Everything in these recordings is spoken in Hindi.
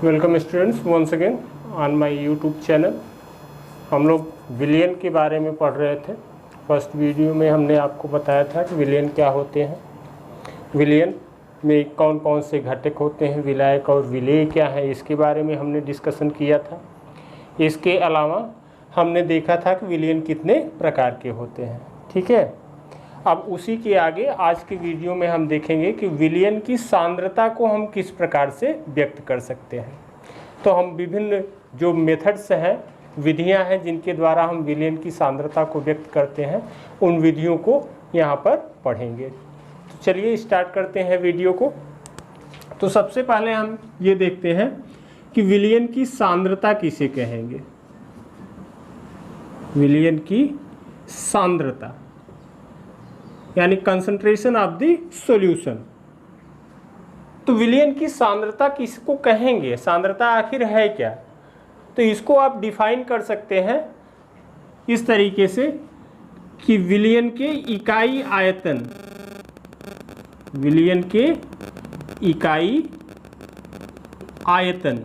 Welcome students once again on my YouTube channel. हम लोग विलयन के बारे में पढ़ रहे थे। फर्स्ट वीडियो में हमने आपको बताया था कि विलयन क्या होते हैं, विलयन में कौन कौन से घटक होते हैं, विलायक और विलेय क्या है, इसके बारे में हमने डिस्कशन किया था। इसके अलावा हमने देखा था कि विलयन कितने प्रकार के होते हैं। ठीक है, अब उसी के आगे आज के वीडियो में हम देखेंगे कि विलयन की सांद्रता को हम किस प्रकार से व्यक्त कर सकते हैं। तो हम विभिन्न जो मेथड्स हैं, विधियां हैं जिनके द्वारा हम विलयन की सांद्रता को व्यक्त करते हैं, उन विधियों को यहाँ पर पढ़ेंगे। तो चलिए स्टार्ट करते हैं वीडियो को। तो सबसे पहले हम ये देखते हैं कि विलयन की सांद्रता किसे कहेंगे। विलयन की सांद्रता यानी कंसंट्रेशन ऑफ द सॉल्यूशन। तो विलयन की सांद्रता किसको कहेंगे, सांद्रता आखिर है क्या, तो इसको आप डिफाइन कर सकते हैं इस तरीके से कि विलयन के इकाई आयतन, विलयन के इकाई आयतन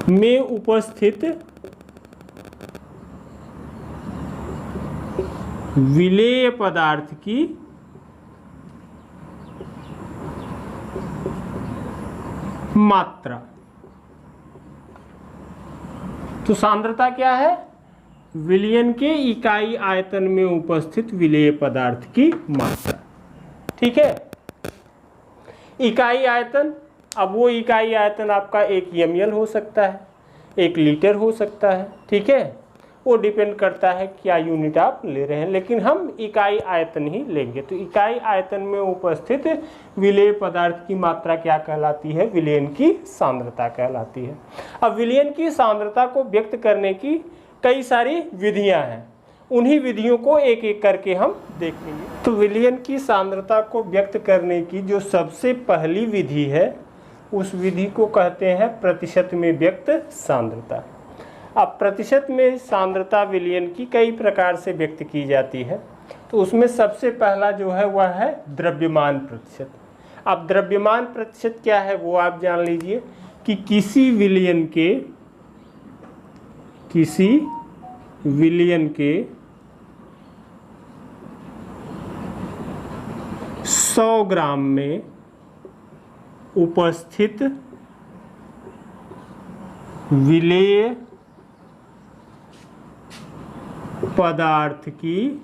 में उपस्थित विलेय पदार्थ की मात्रा। तो सांद्रता क्या है, विलयन के इकाई आयतन में उपस्थित विलेय पदार्थ की मात्रा। ठीक है, इकाई आयतन, अब वो इकाई आयतन आपका 1 ml हो सकता है, 1 लीटर हो सकता है। ठीक है, वो डिपेंड करता है क्या यूनिट आप ले रहे हैं, लेकिन हम इकाई आयतन ही लेंगे। तो इकाई आयतन में उपस्थित विलेय पदार्थ की मात्रा क्या कहलाती है, विलयन की सांद्रता कहलाती है। अब विलयन की सांद्रता को व्यक्त करने की कई सारी विधियां हैं, उन्हीं विधियों को एक एक करके हम देखेंगे। तो विलयन की सांद्रता को व्यक्त करने की जो सबसे पहली विधि है, उस विधि को कहते हैं प्रतिशत में व्यक्त सांद्रता। अब प्रतिशत में सांद्रता विलयन की कई प्रकार से व्यक्त की जाती है। तो उसमें सबसे पहला जो है वह है द्रव्यमान प्रतिशत। अब द्रव्यमान प्रतिशत क्या है वो आप जान लीजिए कि किसी विलयन के 100 ग्राम में उपस्थित विलेय पदार्थ की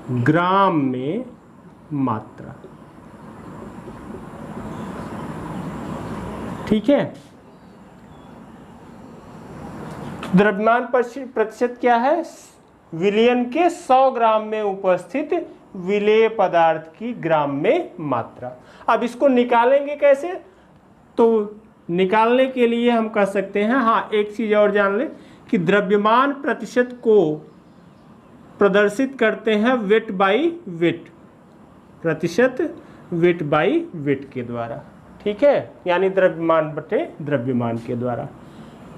ग्राम में मात्रा। ठीक है, द्रव्यमान प्रतिशत क्या है, विलयन के 100 ग्राम में उपस्थित विलेय पदार्थ की ग्राम में मात्रा। अब इसको निकालेंगे कैसे, तो निकालने के लिए हम कह सकते हैं, हाँ एक चीज और जान लें कि द्रव्यमान प्रतिशत को प्रदर्शित करते हैं वेट बाई वेट, प्रतिशत वेट बाई वेट के द्वारा। ठीक है, यानी द्रव्यमान बटे द्रव्यमान के द्वारा।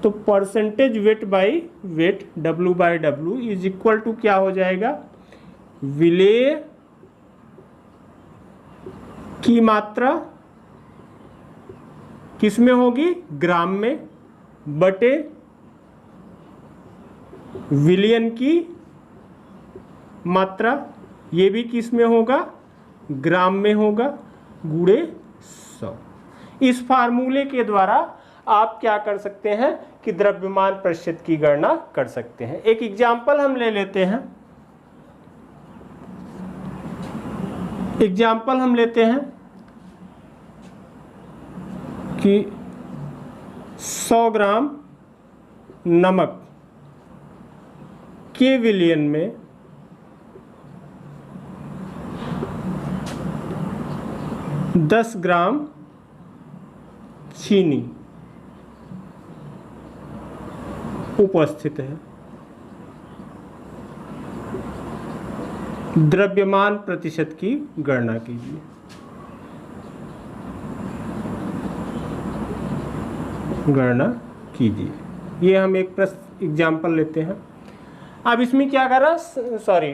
तो percentage weight by weight, W by W is equal to क्या हो जाएगा, विलेय की मात्रा किस में होगी, ग्राम में, बटे विलयन की मात्रा, ये भी किस में होगा, ग्राम में होगा, गुणे 100। इस फार्मूले के द्वारा आप क्या कर सकते हैं कि द्रव्यमान प्रतिशत की गणना कर सकते हैं। एक एग्जाम्पल हम ले लेते हैं, एग्जाम्पल हम लेते हैं कि 100 ग्राम नमक के विलयन में 10 ग्राम चीनी उपस्थित है। द्रव्यमान प्रतिशत की गणना कीजिए। गणना कीजिए, ये हम एक एग्जाम्पल लेते हैं। अब इसमें क्या कर रहा, सॉरी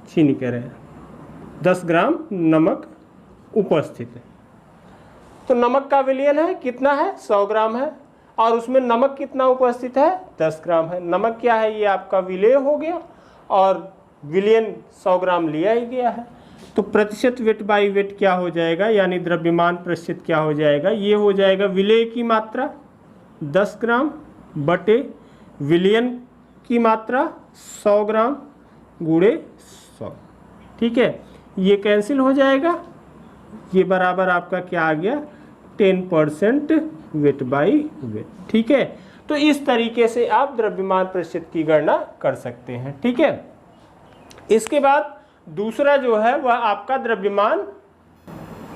चीनी कह रहे हैं, 10 ग्राम नमक उपस्थित है। तो नमक का विलयन है कितना है, 100 ग्राम है, और उसमें नमक कितना उपस्थित है, 10 ग्राम है। नमक क्या है, ये आपका विलेय हो गया और विलयन 100 ग्राम लिया ही गया है। तो प्रतिशत वेट बाई वेट क्या हो जाएगा, यानी द्रव्यमान प्रतिशत क्या हो जाएगा, ये हो जाएगा विलेय की मात्रा 10 ग्राम बटे विलयन की मात्रा 100 ग्राम गुणे 100। ठीक है, ये कैंसिल हो जाएगा, ये बराबर आपका क्या आ गया, 10% वेट बाई वेट। ठीक है, तो इस तरीके से आप द्रव्यमान प्रतिशत की गणना कर सकते हैं। ठीक है, इसके बाद दूसरा जो है वह आपका द्रव्यमान,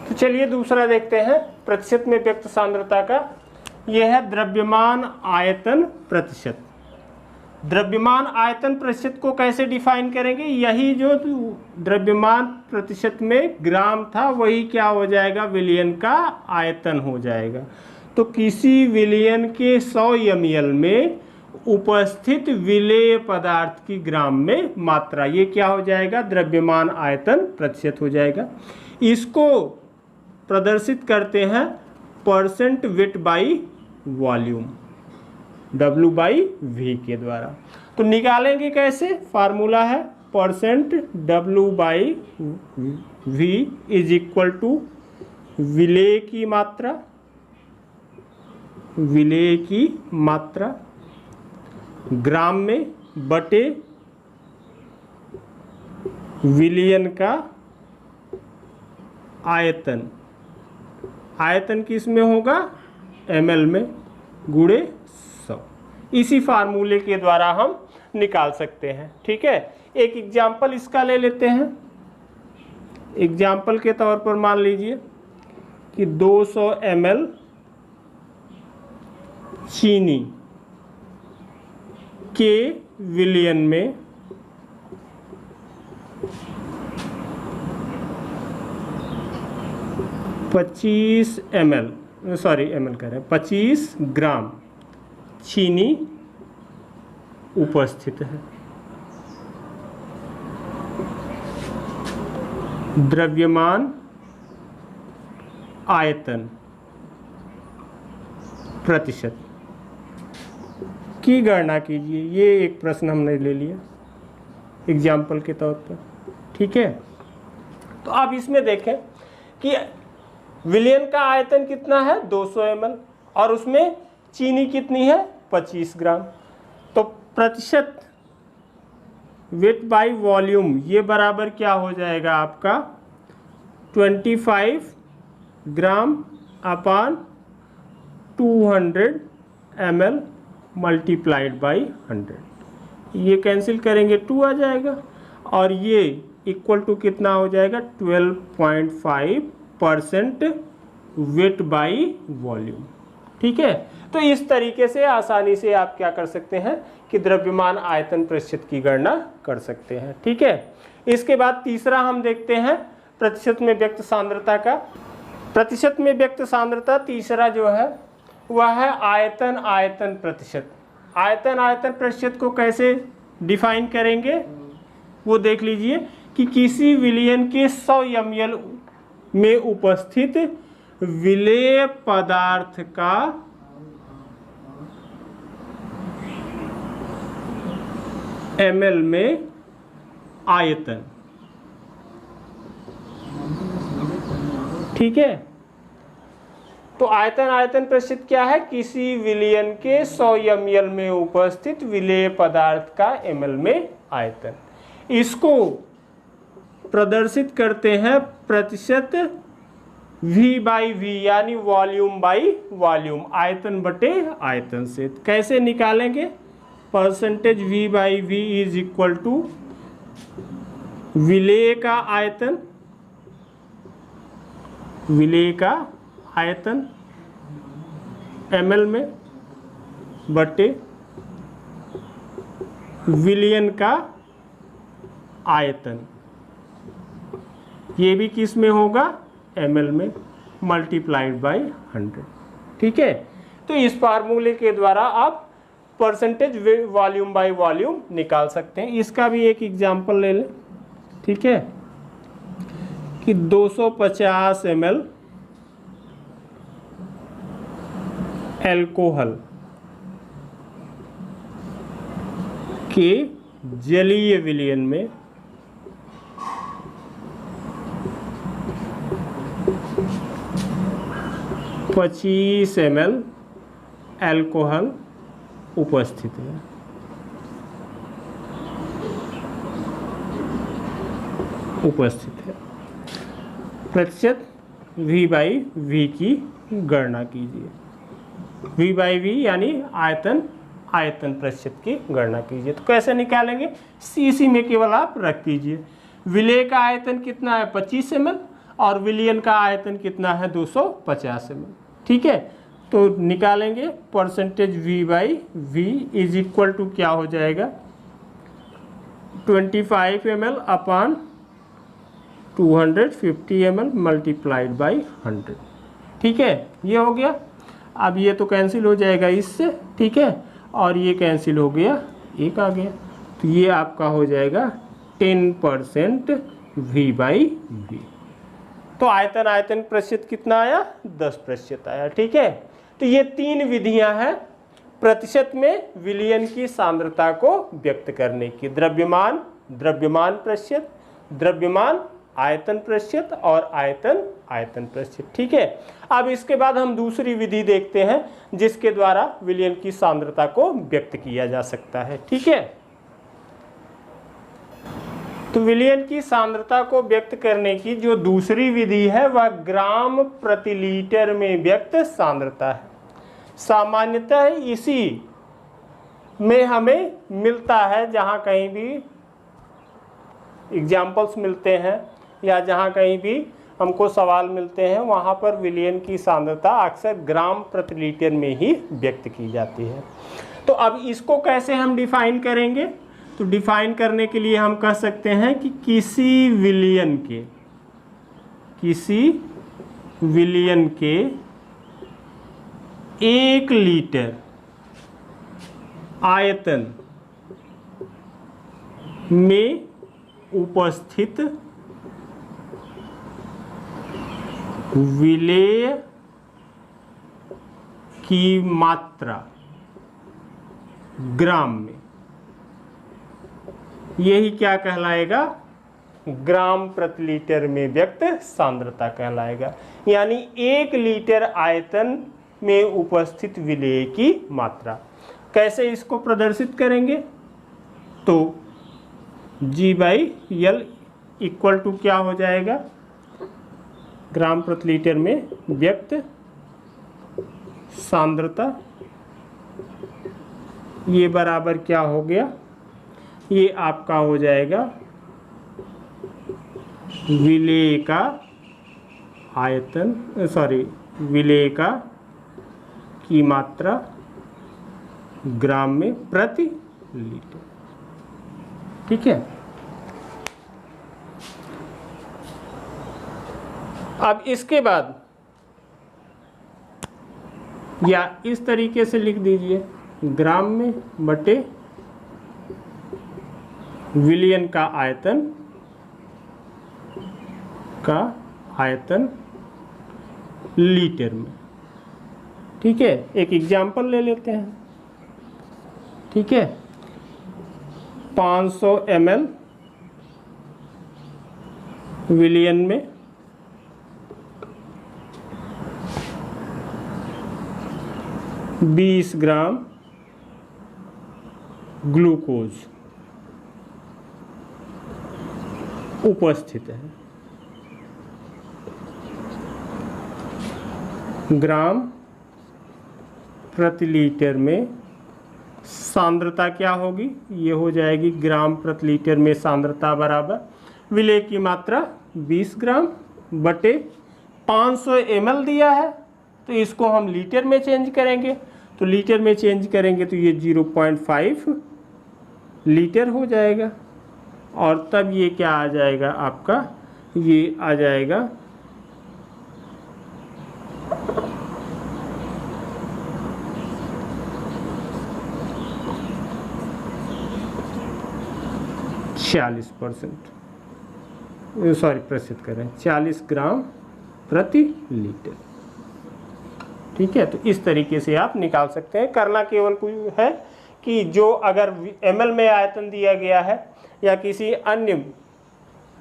तो चलिए दूसरा देखते हैं प्रतिशत में व्यक्त सांद्रता का। यह है द्रव्यमान आयतन प्रतिशत। द्रव्यमान आयतन प्रतिशत को कैसे डिफाइन करेंगे, यही जो द्रव्यमान प्रतिशत में ग्राम था वही क्या हो जाएगा, विलयन का आयतन हो जाएगा। तो किसी विलयन के 100 ml में उपस्थित विलेय पदार्थ की ग्राम में मात्रा, ये क्या हो जाएगा, द्रव्यमान आयतन प्रतिशत हो जाएगा। इसको प्रदर्शित करते हैं percent weight by volume, W/V के द्वारा। तो निकालेंगे कैसे, फार्मूला है percent W/V is equal to विलेय की मात्रा, विलेय की मात्रा ग्राम में बटे विलयन का आयतन, आयतन किस में होगा, ml में, गुणे 100। इसी फार्मूले के द्वारा हम निकाल सकते हैं। ठीक है, एक एग्जाम्पल इसका ले लेते हैं। एग्जाम्पल के तौर पर मान लीजिए कि 200 ml चीनी के विलयन में 25 ml, सॉरी ml कह रहे हैं, 25 ग्राम चीनी उपस्थित है। द्रव्यमान आयतन प्रतिशत की गणना कीजिए। ये एक प्रश्न हमने ले लिया एग्जाम्पल के तौर पर। ठीक है, तो आप इसमें देखें कि विलयन का आयतन कितना है, 200 ml, और उसमें चीनी कितनी है, 25 ग्राम। तो प्रतिशत वेट बाई वॉल्यूम ये बराबर क्या हो जाएगा आपका, 25 ग्राम अपान 200 ml मल्टीप्लाइड बाई 100। ये कैंसिल करेंगे 2 आ जाएगा, और ये इक्वल टू कितना हो जाएगा, 12.5% वेट बाई वॉल्यूम। ठीक है, तो इस तरीके से आसानी से आप क्या कर सकते हैं कि द्रव्यमान आयतन प्रतिशत की गणना कर सकते हैं। ठीक है, इसके बाद तीसरा हम देखते हैं प्रतिशत में व्यक्त सांद्रता का। प्रतिशत में व्यक्त सांद्रता तीसरा जो है वह है आयतन आयतन प्रतिशत। आयतन आयतन प्रतिशत को कैसे डिफाइन करेंगे वो देख लीजिए कि किसी विलयन के 100 ml में उपस्थित विलेय पदार्थ का ml में आयतन। ठीक है, तो आयतन आयतन प्रतिशत क्या है, किसी विलयन के 100 ml में उपस्थित विलेय पदार्थ का ml में आयतन। इसको प्रदर्शित करते हैं प्रतिशत V/V यानी वॉल्यूम बाई वॉल्यूम, आयतन बटे आयतन से। कैसे निकालेंगे, percentage V/V is equal to विलेय का आयतन, विलेय का आयतन ml में बटे विलयन का आयतन, ये भी किस में होगा, ml में, मल्टीप्लाइड बाई 100। ठीक है, तो इस फार्मूले के द्वारा आप परसेंटेज वॉल्यूम बाई वॉल्यूम निकाल सकते हैं। इसका भी एक एग्जाम्पल ले लें। ठीक है, कि 250 ml एल्कोहल के जलीय विलयन में 25 ml एल्कोहल उपस्थित है। प्रतिशत V/V की गणना कीजिए। V/V यानी आयतन प्रतिशत की गणना कीजिए। तो कैसे निकालेंगे? CC में केवल आप रख दीजिए। विलेय का आयतन कितना है? 25 ml और विलयन का आयतन कितना है? 250 ml। ठीक है, तो निकालेंगे percentage V/V is equal to क्या हो जाएगा? 25 ml upon 250 ml multiplied by 100। ठीक है, ये हो गया। अब ये तो कैंसिल हो जाएगा इससे, ठीक है, और ये कैंसिल हो गया, एक आ गया, तो ये आपका हो जाएगा 10% V/V। तो आयतन प्रतिशत कितना आया? 10% आया। ठीक है, तो ये 3 विधियां हैं प्रतिशत में विलयन की सांद्रता को व्यक्त करने की। द्रव्यमान प्रतिशत, द्रव्यमान आयतन प्रतिशत और आयतन प्रतिशत। ठीक है, अब इसके बाद हम दूसरी विधि देखते हैं जिसके द्वारा विलयन की सांद्रता को व्यक्त किया जा सकता है। ठीक है, तो विलयन की सांद्रता को व्यक्त करने की जो दूसरी विधि है वह ग्राम प्रति लीटर में व्यक्त सांद्रता है। सामान्यतः इसी में हमें मिलता है, जहाँ कहीं भी एग्जाम्पल्स मिलते हैं या जहाँ कहीं भी हमको सवाल मिलते हैं, वहाँ पर विलयन की सांद्रता अक्सर ग्राम प्रति लीटर में ही व्यक्त की जाती है। तो अब इसको कैसे हम डिफाइन करेंगे? तो डिफाइन करने के लिए हम कह सकते हैं कि किसी विलयन के 1 लीटर आयतन में उपस्थित विलेय की मात्रा ग्राम में, यही क्या कहलाएगा? ग्राम प्रति लीटर में व्यक्त सांद्रता कहलाएगा। यानी 1 लीटर आयतन में उपस्थित विलेय की मात्रा। कैसे इसको प्रदर्शित करेंगे? तो G/L इक्वल टू क्या हो जाएगा? ग्राम प्रति लीटर में व्यक्त सांद्रता, ये बराबर क्या हो गया? ये आपका हो जाएगा विलेय का आयतन, विलेय का की मात्रा ग्राम में प्रति लीटर। ठीक है, अब इसके बाद या इस तरीके से लिख दीजिए, ग्राम में बटे विलयन का आयतन लीटर में। ठीक है, एक एग्जाम्पल ले लेते हैं। ठीक है, 500 ml विलयन में 20 ग्राम ग्लूकोज उपस्थित है। ग्राम प्रति लीटर में सांद्रता क्या होगी? ये हो जाएगी ग्राम प्रति लीटर में सांद्रता बराबर विलेय की मात्रा 20 ग्राम बटे 500 ml दिया है, तो इसको हम लीटर में चेंज करेंगे। तो लीटर में चेंज करेंगे तो ये 0.5 लीटर हो जाएगा, और तब ये क्या आ जाएगा आपका? ये आ जाएगा 46%। प्रस्तुत करें 40 ग्राम प्रति लीटर। ठीक है, तो इस तरीके से आप निकाल सकते हैं। करना केवल कोई है कि जो अगर ml में आयतन दिया गया है या किसी अन्य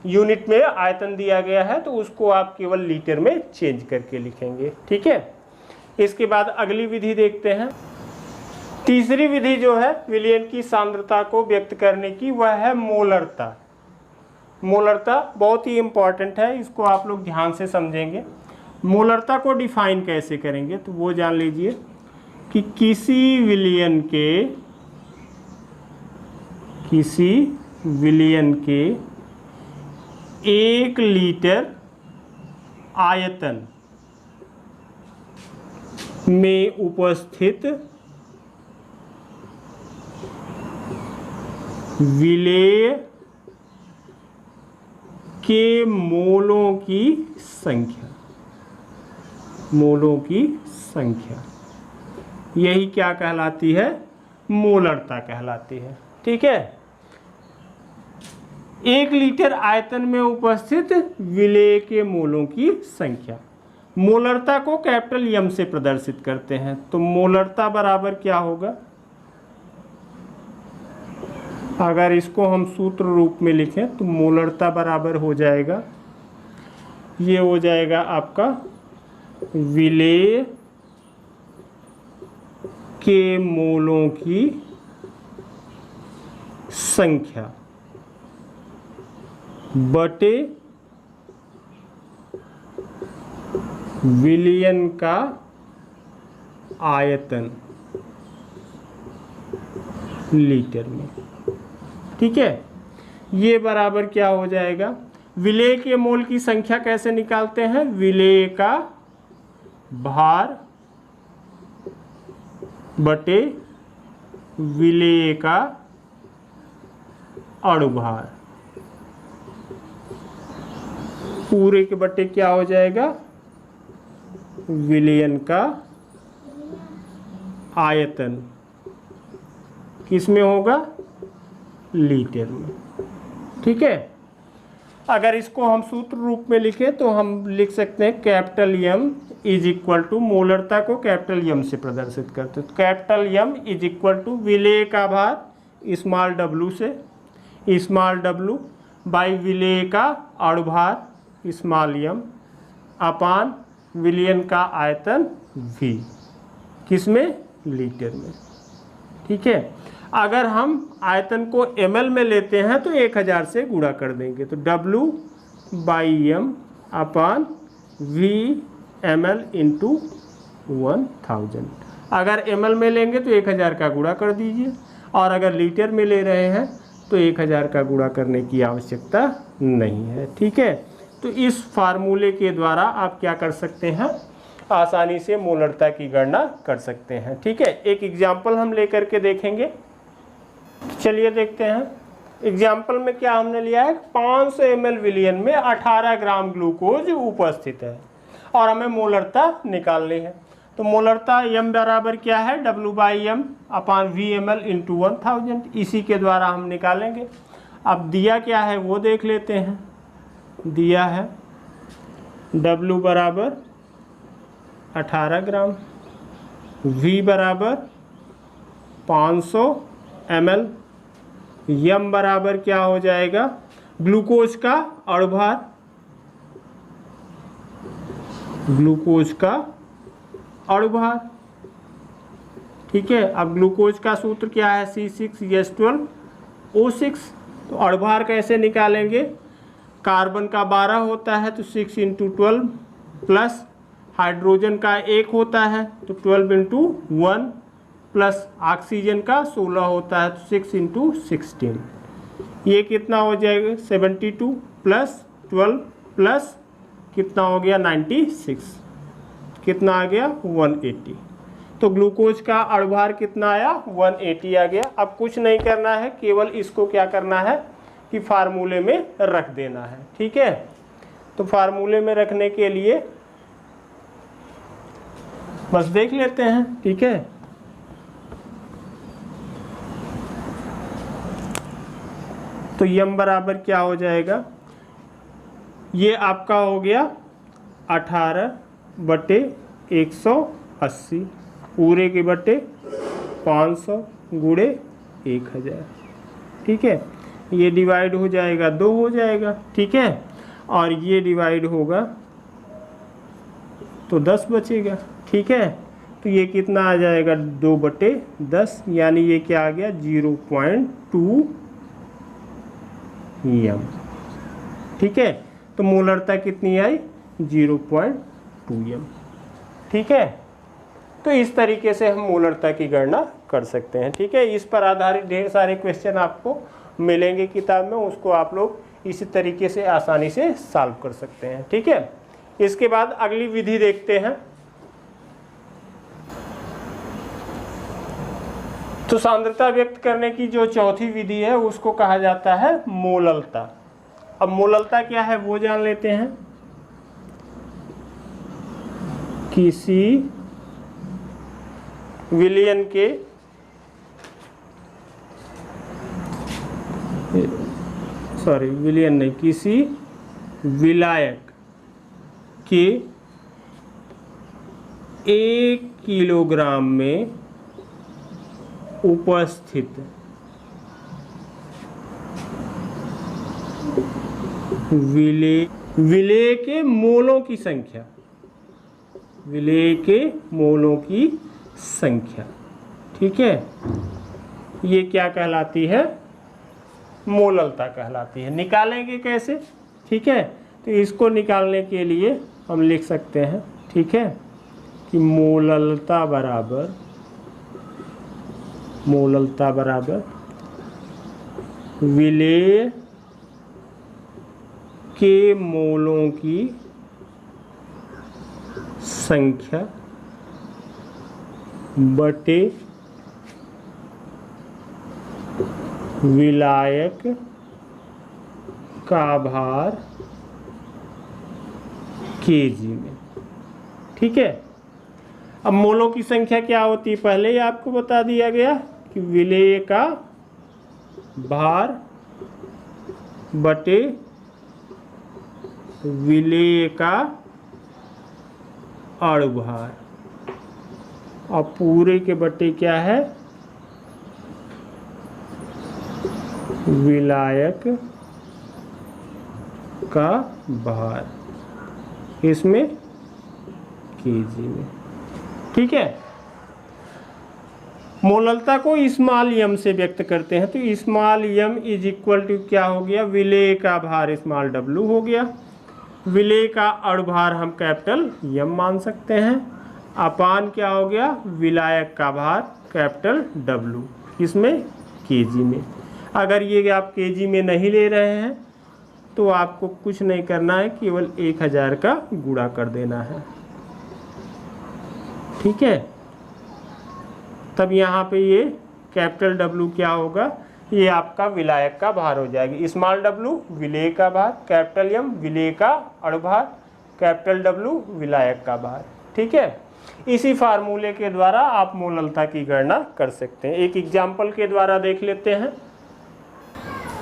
यूनिट में आयतन दिया गया है तो उसको आप केवल लीटर में चेंज करके लिखेंगे। ठीक है, इसके बाद अगली विधि देखते हैं। तीसरी विधि जो है विलयन की सांद्रता को व्यक्त करने की, वह है मोलरता। मोलरता बहुत ही इंपॉर्टेंट है, इसको आप लोग ध्यान से समझेंगे। मोलरता को डिफाइन कैसे करेंगे तो वो जान लीजिए कि किसी विलयन के 1 लीटर आयतन में उपस्थित विलेय के मोलों की संख्या, यही क्या कहलाती है? मोलरता कहलाती है। ठीक है, 1 लीटर आयतन में उपस्थित विलेय के मोलों की संख्या। मोलरता को कैपिटल एम से प्रदर्शित करते हैं, तो मोलरता बराबर क्या होगा? अगर इसको हम सूत्र रूप में लिखें तो मोलरता बराबर हो जाएगा, ये हो जाएगा आपका विलेय के मोलों की संख्या बटे विलयन का आयतन लीटर में। ठीक है, ये बराबर क्या हो जाएगा? विलेय के मोल की संख्या कैसे निकालते हैं? विलेय का भार बटे विलेय का अणुभार, पूरे के बटे क्या हो जाएगा? विलयन का आयतन किस में होगा? लीटर में। ठीक है, अगर इसको हम सूत्र रूप में लिखें तो हम लिख सकते हैं capital M is equal to, मोलरता को कैपिटल एम से प्रदर्शित करते हैं, तो capital M is equal to विलेय का भार स्मॉल डब्लू से, स्मॉल डब्लू बाई विलेय का अणुभार स्मॉल एम अपान विलयन का आयतन v, किसमें? लीटर में। ठीक है, अगर हम आयतन को ml में लेते हैं तो 1000 से गुणा कर देंगे, तो W by M upon v ml into 1000। अगर ml में लेंगे तो 1000 का गुणा कर दीजिए, और अगर लीटर में ले रहे हैं तो 1000 का गुणा करने की आवश्यकता नहीं है। ठीक है, तो इस फार्मूले के द्वारा आप क्या कर सकते हैं? आसानी से मोलरता की गणना कर सकते हैं। ठीक है, एक एग्जाम्पल हम लेकर के देखेंगे। चलिए देखते हैं। एग्जाम्पल में क्या हमने लिया है? 500 ml विलयन में 18 ग्राम ग्लूकोज उपस्थित है और हमें मोलरता निकालनी है। तो मोलरता m बराबर क्या है? W by M upon V M L into 1000, इसी के द्वारा हम निकालेंगे। अब दिया क्या है वो देख लेते हैं। दिया है W बराबर 18 ग्राम, V बराबर 500 ml, m बराबर क्या हो जाएगा? ग्लूकोज का अणुभार, ग्लूकोज का अणुभार। ठीक है, अब ग्लूकोज का सूत्र क्या है? C6H12O6। तो अणुभार कैसे निकालेंगे? कार्बन का 12 होता है तो 6 इंटू 12 प्लस हाइड्रोजन का 1 होता है तो 12 इंटू 1 प्लस ऑक्सीजन का 16 होता है तो 6 इंटू 16। ये कितना हो जाएगा? 72 प्लस 12 प्लस कितना हो गया? 96। कितना आ गया? 180। तो ग्लूकोज का अणुभार कितना आया? 180 आ गया। अब कुछ नहीं करना है, केवल इसको क्या करना है कि फार्मूले में रख देना है। ठीक है, तो फार्मूले में रखने के लिए बस देख लेते हैं। ठीक है, तो m बराबर क्या हो जाएगा? ये आपका हो गया 18/180 पूरे के बटे 500 गुणे 1000। ठीक है, ये डिवाइड हो जाएगा 2 हो जाएगा। ठीक है, और ये डिवाइड होगा तो 10 बचेगा। ठीक है, तो ये कितना आ जाएगा 2/10, यानी ये क्या आ गया 0.2 m। ठीक है, तो मोलरता कितनी आई 0.2 m। ठीक है, तो इस तरीके से हम मोलरता की गणना कर सकते हैं। ठीक है, इस पर आधारित ढेर सारे क्वेश्चन आपको मिलेंगे किताब में, उसको आप लोग इसी तरीके से आसानी से सॉल्व कर सकते हैं। ठीक है, इसके बाद अगली विधि देखते हैं। तो सांद्रता व्यक्त करने की जो चौथी विधि है उसको कहा जाता है मोललता। अब मोललता क्या है वो जान लेते हैं। किसी विलयन के विलयन नहीं, किसी विलायक के 1 किलोग्राम में उपस्थित विलेय के मोलों की संख्या, विलेय के मोलों की संख्या। ठीक है, ये क्या कहलाती है मोललता कहलाती है। निकालेंगे कैसे? ठीक है, तो इसको निकालने के लिए हम लिख सकते हैं, ठीक है, कि मोललता बराबर विलेय के मोलों की संख्या बटे विलायक का भार केजी में। ठीक है, अब मोलों की संख्या क्या होती है पहले ही आपको बता दिया गया कि विलेय का भार बटे विलेय का अणुभार, और पूरे के बटे क्या है विलायक का भार, इसमें केजी में। ठीक है, मोललता को स्मॉल एम से व्यक्त करते हैं, तो small M is equal to क्या हो गया विलेय का भार स्मॉल डब्लू हो गया, विलेय का अणुभार हम कैपिटल एम मान सकते हैं, अपान क्या हो गया विलायक का भार कैपिटल डब्लू, इसमें केजी में। अगर ये आप केजी में नहीं ले रहे हैं तो आपको कुछ नहीं करना है, केवल 1000 का गुणा कर देना है। ठीक है, तब यहाँ पे ये कैपिटल डब्लू क्या होगा, ये आपका विलायक का भार हो जाएगी। स्मॉल डब्लू विलेय का भार, कैपिटल एम विलेय का अणुभार, कैपिटल डब्लू विलायक का भार। ठीक है, इसी फार्मूले के द्वारा आप मोललता की गणना कर सकते हैं। एक एग्जाम्पल के द्वारा देख लेते हैं।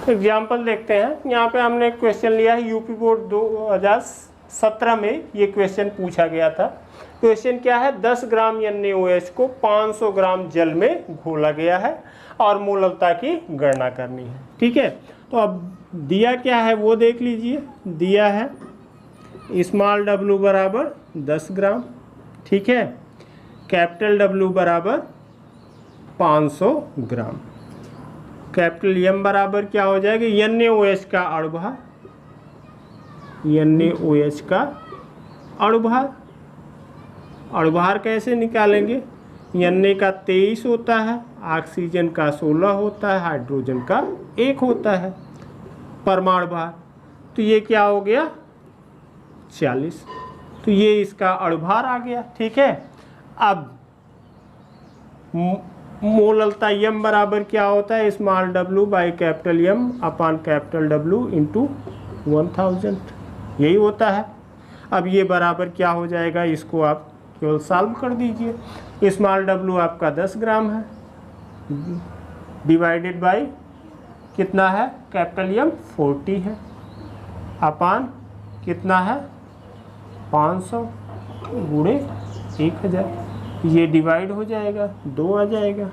एग्जाम्पल देखते हैं, यहाँ पे हमने क्वेश्चन लिया है यूपी बोर्ड 2017 में ये क्वेश्चन पूछा गया था। क्वेश्चन क्या है 10 ग्राम NaOH को 500 ग्राम जल में घोला गया है और मोललता की गणना करनी है। ठीक है, तो अब दिया क्या है वो देख लीजिए। दिया है स्मॉल डब्लू बराबर 10 ग्राम, ठीक है, कैपिटल डब्लू बराबर 500 ग्राम, कैपिटल एम बराबर क्या हो जाएगा NaOH का अणुभार, NaOH का अणुभार। अणुभार कैसे निकालेंगे, Na का 23 होता है, ऑक्सीजन का 16 होता है, हाइड्रोजन का 1 होता है परमाणु भार, तो ये क्या हो गया 40, तो ये इसका अणुभार आ गया। ठीक है, अब मोललता एम बराबर क्या होता है small W by capital M upon capital W into 1000, यही होता है। अब ये बराबर क्या हो जाएगा, इसको आप केवल सॉल्व कर दीजिए। स्मॉल डब्लू आपका 10 ग्राम है, डिवाइडेड बाई कितना है कैपिटल एम 40 है, अपान कितना है 500 गुणे 1000, ये डिवाइड हो जाएगा 2 आ जाएगा,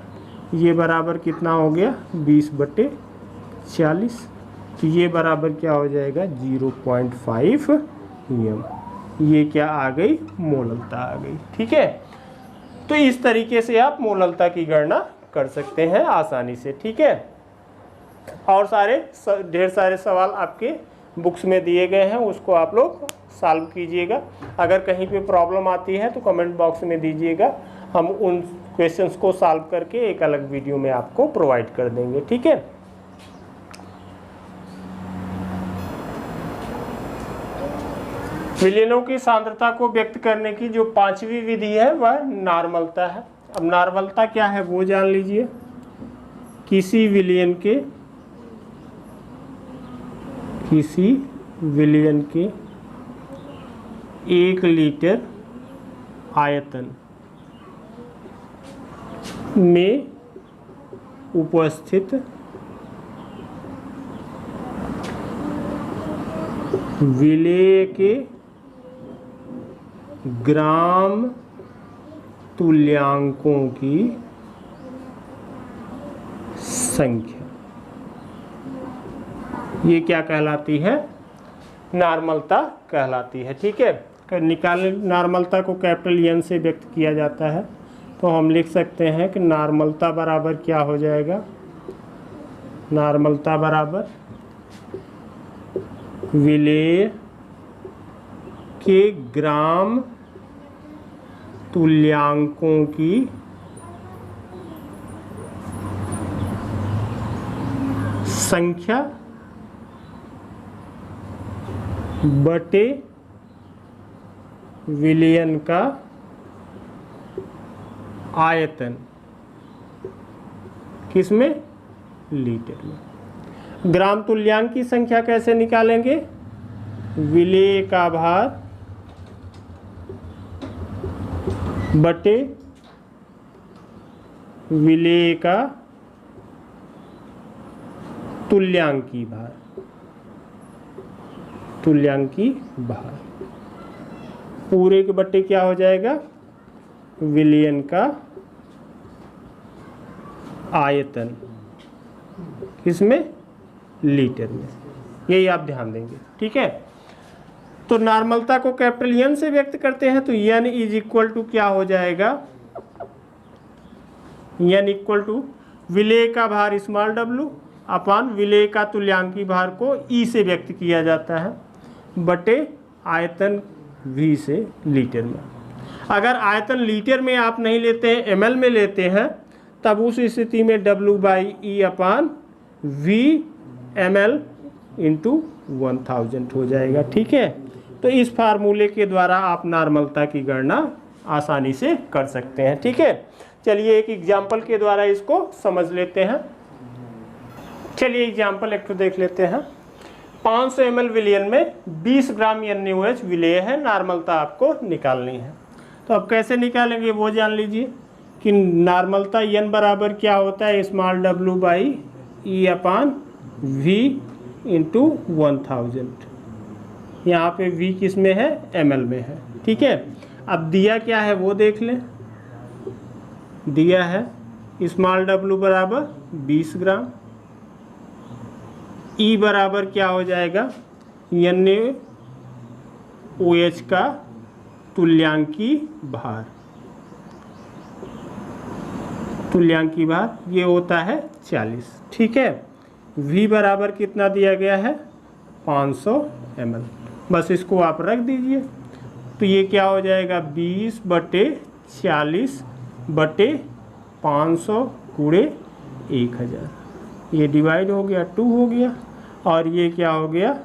ये बराबर कितना हो गया 20/40, तो ये बराबर क्या हो जाएगा 0.5 EM। ये क्या आ गई मोललता आ गई। ठीक है, तो इस तरीके से आप मोललता की गणना कर सकते हैं आसानी से। ठीक है, और ढेर सारे सवाल आपके बुक्स में दिए गए हैं, उसको आप लोग सॉल्व कीजिएगा। अगर कहीं पे प्रॉब्लम आती है तो कमेंट बॉक्स में दीजिएगा, हम उन क्वेश्चंस को सॉल्व करके एक अलग वीडियो में आपको प्रोवाइड कर देंगे। ठीक है, विलयनों की सांद्रता को व्यक्त करने की जो 5वीं विधि है वह नॉर्मलता है। अब नॉर्मलता क्या है वो जान लीजिए। किसी विलयन के 1 लीटर आयतन में उपस्थित विलेय के ग्राम तुल्यांकों की संख्या, ये क्या कहलाती है नॉर्मलता कहलाती है। ठीक है, निकालने नॉर्मलता को कैपिटल N से व्यक्त किया जाता है, तो हम लिख सकते हैं कि नॉर्मलता बराबर क्या हो जाएगा, नॉर्मलता बराबर विलेय के ग्राम तुल्यांकों की संख्या बटे विलयन का आयतन, किसमें लीटर में। ग्राम तुल्यांक की संख्या कैसे निकालेंगे, विलेय का भार बटे विलेय का तुल्यांकी भार, तुल्यांकी भार पूरे के बट्टे क्या हो जाएगा विलयन का आयतन, किसमें लीटर में। यही आप ध्यान देंगे। ठीक है, तो नॉर्मलता को कैपिटल N से व्यक्त करते हैं, तो N इज इक्वल टू क्या हो जाएगा, N इक्वल टू विलेय का भार स्मॉल w अपान विलेय का तुल्यांकी भार को E से व्यक्त किया जाता है बटे आयतन V से लीटर में। अगर आयतन लीटर में आप नहीं लेते हैं ml में लेते हैं, तब उस स्थिति में W/E अपान V ml इंटू 1000 हो जाएगा। ठीक है, तो इस फार्मूले के द्वारा आप नॉर्मलता की गणना आसानी से कर सकते हैं। ठीक है, चलिए एक एग्जाम्पल के द्वारा इसको समझ लेते हैं। चलिए एग्जाम्पल एक तो देख लेते हैं। 500 ml विलयन में 20 ग्राम NaOH विलेय है, नॉर्मलता आपको निकालनी है। तो अब कैसे निकालेंगे वो जान लीजिए कि नॉर्मलता N बराबर क्या होता है, स्मॉल W/E अपान V इंटू 1000। यहाँ पे V किस में है, ml में है। ठीक है, अब दिया क्या है वो देख लें। दिया है स्मॉल w बराबर 20 ग्राम, E बराबर क्या हो जाएगा NaOH का तुल्यांकी भार, तुल्यांकी भार ये होता है 40। ठीक है, V बराबर कितना दिया गया है 500 ml, बस इसको आप रख दीजिए। तो ये क्या हो जाएगा 20/40/500 गुणे 1000, ये डिवाइड हो गया 2 हो गया, और ये क्या हो गया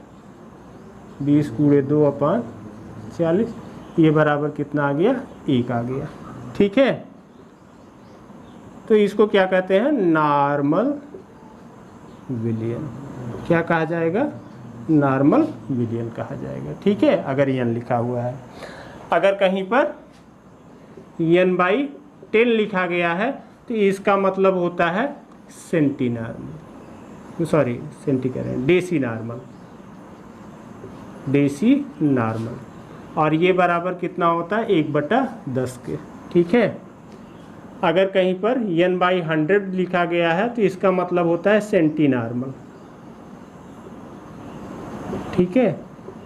20 गुणे 2/40, ये बराबर कितना आ गया 1 आ गया। ठीक है, तो इसको क्या कहते हैं नॉर्मल विलयन, क्या कहा जाएगा नॉर्मल विलयन कहा जाएगा। ठीक है, अगर N लिखा हुआ है। अगर कहीं पर N/10 लिखा गया है तो इसका मतलब होता है सेंटी नॉर्मल, सॉरी सेंटी कह रहे हैं डेसी नॉर्मल। डेसी नॉर्मल, और ये बराबर कितना होता है 1/10 के। ठीक है, अगर कहीं पर n/100 लिखा गया है तो इसका मतलब होता है सेंटी नॉर्मल। ठीक है,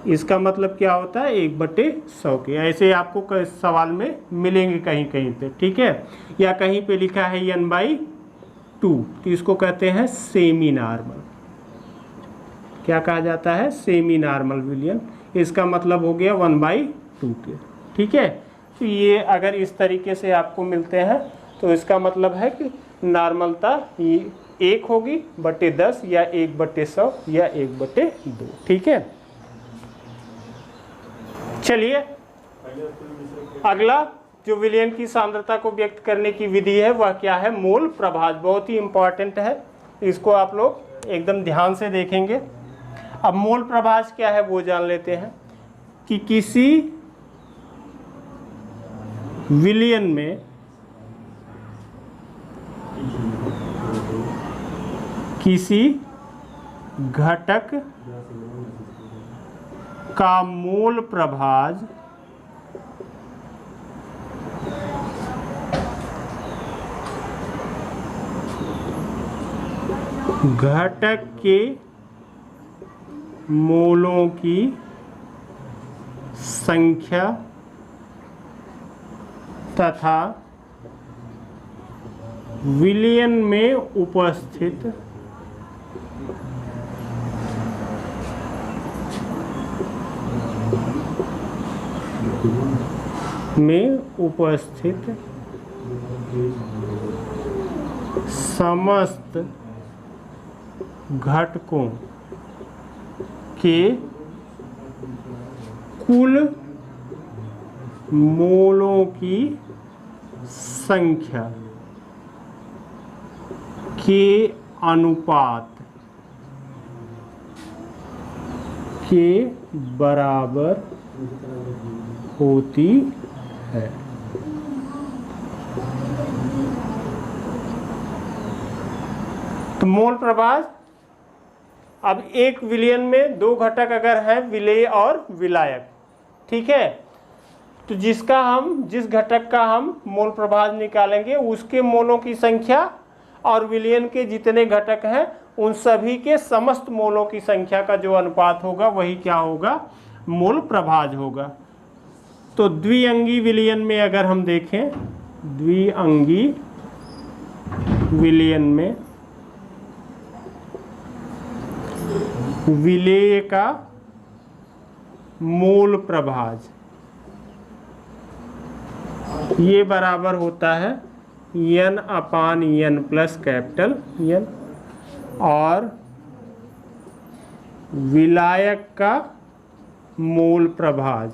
इसका मतलब क्या होता है 1/100 के। ऐसे आपको सवाल में मिलेंगे कहीं कहीं पे। ठीक है, या कहीं पे लिखा है n/2 तो इसको कहते हैं सेमी नॉर्मल। क्या कहा जाता है? सेमी नॉर्मल विलियन। इसका मतलब हो गया 1/2 के। ठीक है, तो ये अगर इस तरीके से आपको मिलते हैं तो इसका मतलब है कि नॉर्मलता 1 होगी बटे 10 या 1/100 या 1/2। ठीक है, चलिए अगला जो विलयन की सांद्रता को व्यक्त करने की विधि है वह क्या है? मोल प्रभाज। बहुत ही इंपॉर्टेंट है, इसको आप लोग एकदम ध्यान से देखेंगे। अब मोल प्रभाज क्या है वो जान लेते हैं कि किसी विलयन में किसी घटक का मोल प्रभाज घटक के मोलों की संख्या तथा विलयन में उपस्थित समस्त घटकों के कुल मोलों की संख्या के अनुपात के बराबर होती है। तो मोल प्रभाज, अब एक विलयन में दो घटक अगर हैं विलेय और विलायक, ठीक है, तो जिस घटक का हम मोल प्रभाज निकालेंगे उसके मोलों की संख्या और विलयन के जितने घटक हैं उन सभी के समस्त मोलों की संख्या का जो अनुपात होगा वही क्या होगा? मोल प्रभाज होगा। तो द्विअंगी विलयन में अगर हम देखें, द्विअंगी विलयन में विलेय का मोल प्रभाज ये बराबर होता है n/n प्लस कैपिटल N, और विलायक का मोल प्रभाज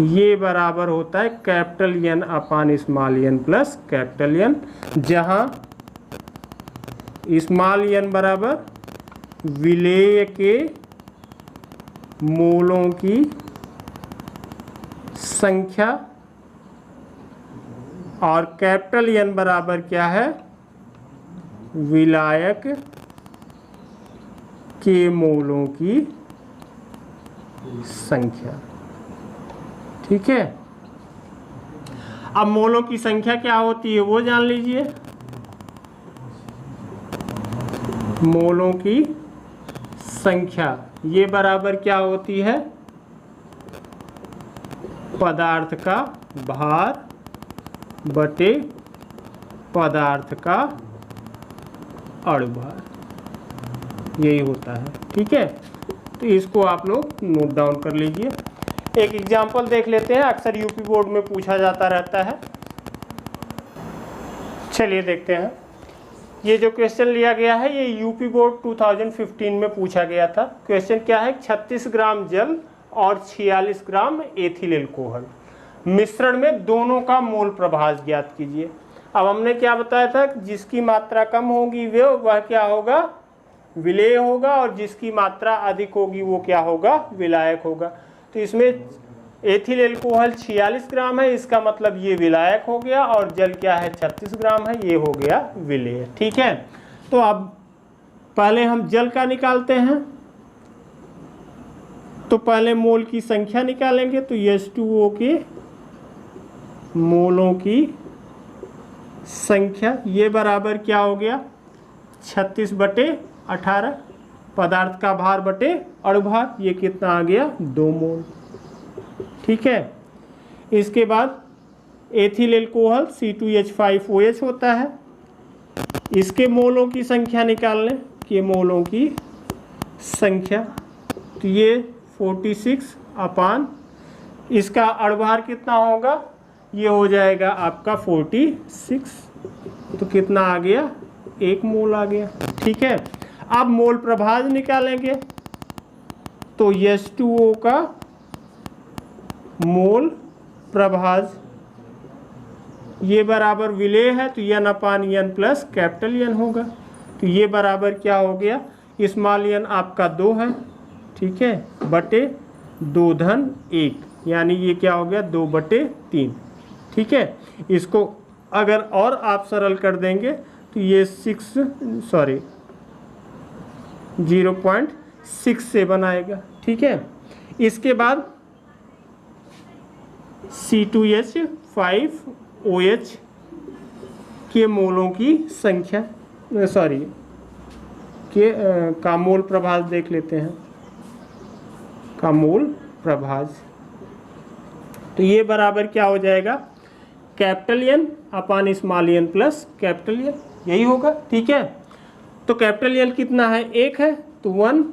ये बराबर होता है capital N/n plus capital N, जहां स्मॉल n बराबर विलेय के मोलों की संख्या और कैपिटल N बराबर क्या है? विलायक के मोलों की संख्या। ठीक है, अब मोलों की संख्या क्या होती है वो जान लीजिए। मोलों की संख्या ये बराबर क्या होती है? पदार्थ का भार बटे पदार्थ का अणुभार, यही होता है। ठीक है, तो इसको आप लोग नोट डाउन कर लीजिए। एक एग्जांपल देख लेते हैं, अक्सर यूपी बोर्ड में पूछा जाता रहता है। चलिए देखते हैं। ये जो क्वेश्चन लिया गया है ये यूपी बोर्ड 2015 में पूछा गया था। क्वेश्चन क्या है? 36 ग्राम जल और 46 ग्राम एथिल एल्कोहल मिश्रण में दोनों का मोल प्रभाज ज्ञात कीजिए। अब हमने क्या बताया था? जिसकी मात्रा कम होगी वह क्या होगा? विलेय होगा, और जिसकी मात्रा अधिक होगी वो क्या होगा? विलायक होगा। तो इसमें एथिल एल्कोहल 46 ग्राम है, इसका मतलब ये विलायक हो गया, और जल क्या है? 36 ग्राम है, ये हो गया विलेय। ठीक है, तो अब पहले हम जल का निकालते हैं। तो पहले मोल की संख्या निकालेंगे, तो H2O के मोलों की संख्या ये बराबर क्या हो गया 36/18, पदार्थ का भार बटे अणुभार, ये कितना आ गया 2 मोल। ठीक है, इसके बाद एथिल एल्कोहल C2H5OH होता है, इसके मोलों की संख्या निकाल लें कि मोलों की संख्या, तो ये 46/, इसका अणुभार कितना होगा, ये हो जाएगा आपका 46, तो कितना आ गया 1 मोल आ गया। ठीक है, अब मोल प्रभाज निकालेंगे, तो H2O का मोल प्रभाज ये बराबर विलेय है, तो N/N प्लस कैपिटल N होगा, तो ये बराबर क्या हो गया, स्मॉल n आपका 2 है, ठीक है, बटे 2-1, यानी ये क्या हो गया 2/3। ठीक है, इसको अगर और आप सरल कर देंगे तो ये 0.67 आएगा। ठीक है, इसके बाद C2H5OH के मोलों की संख्या का मोल प्रभाज देख लेते हैं, का मोल प्रभाज, तो ये बराबर क्या हो जाएगा capital N/n plus capital N, यही होगा। ठीक है, तो कैपिटल N कितना है 1 है, तो 1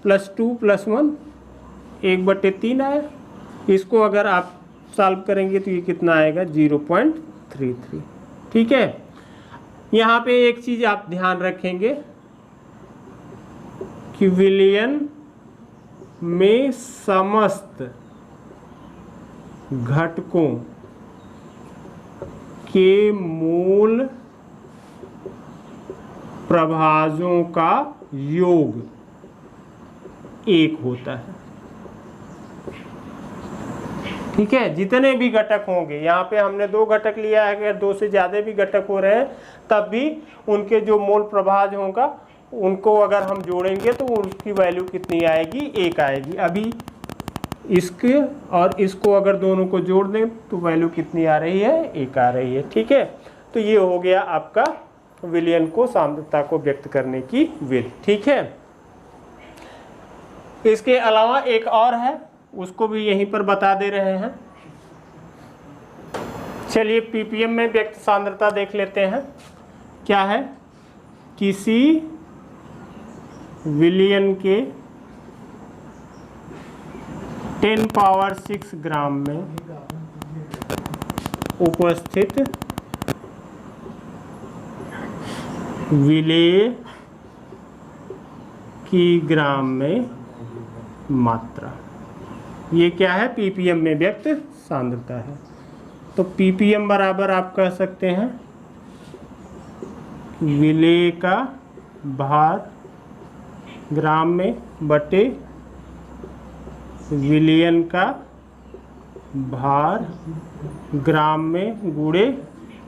+ 2 + 1 1/3 आया। इसको अगर आप सॉल्व करेंगे तो ये कितना आएगा 0.33। ठीक है, यहाँ पे एक चीज़ आप ध्यान रखेंगे कि विलयन में समस्त घटकों के मोल प्रभाजों का योग 1 होता है। ठीक है, जितने भी घटक होंगे, यहाँ पे हमने 2 घटक लिया है, अगर 2 से ज़्यादा भी घटक हो रहे हैं तब भी उनके जो मोल प्रभाज होगा उनको अगर हम जोड़ेंगे तो उसकी वैल्यू कितनी आएगी 1 आएगी। अभी इसके और इसको अगर दोनों को जोड़ दें तो वैल्यू कितनी आ रही है 1 आ रही है। ठीक है, तो ये हो गया आपका विलयन को सांद्रता को व्यक्त करने की विधि। ठीक है, इसके अलावा एक और है, उसको भी यहीं पर बता दे रहे हैं। चलिए ppm में व्यक्त सांद्रता देख लेते हैं। क्या है, किसी विलयन के 10⁻⁶ ग्राम में उपस्थित विलेय की ग्राम में मात्रा, ये क्या है ppm में व्यक्त सांद्रता है। तो ppm बराबर आप कह सकते हैं विलेय का भार ग्राम में बटे विलयन का भार ग्राम में गुणे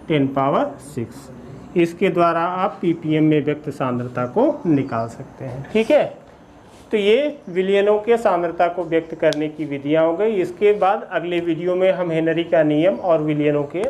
10⁻⁶। इसके द्वारा आप ppm में व्यक्त सांद्रता को निकाल सकते हैं। ठीक है, तो ये विलयनों के सांद्रता को व्यक्त करने की विधियाँ हो गई। इसके बाद अगले वीडियो में हम हेनरी का नियम और विलयनों के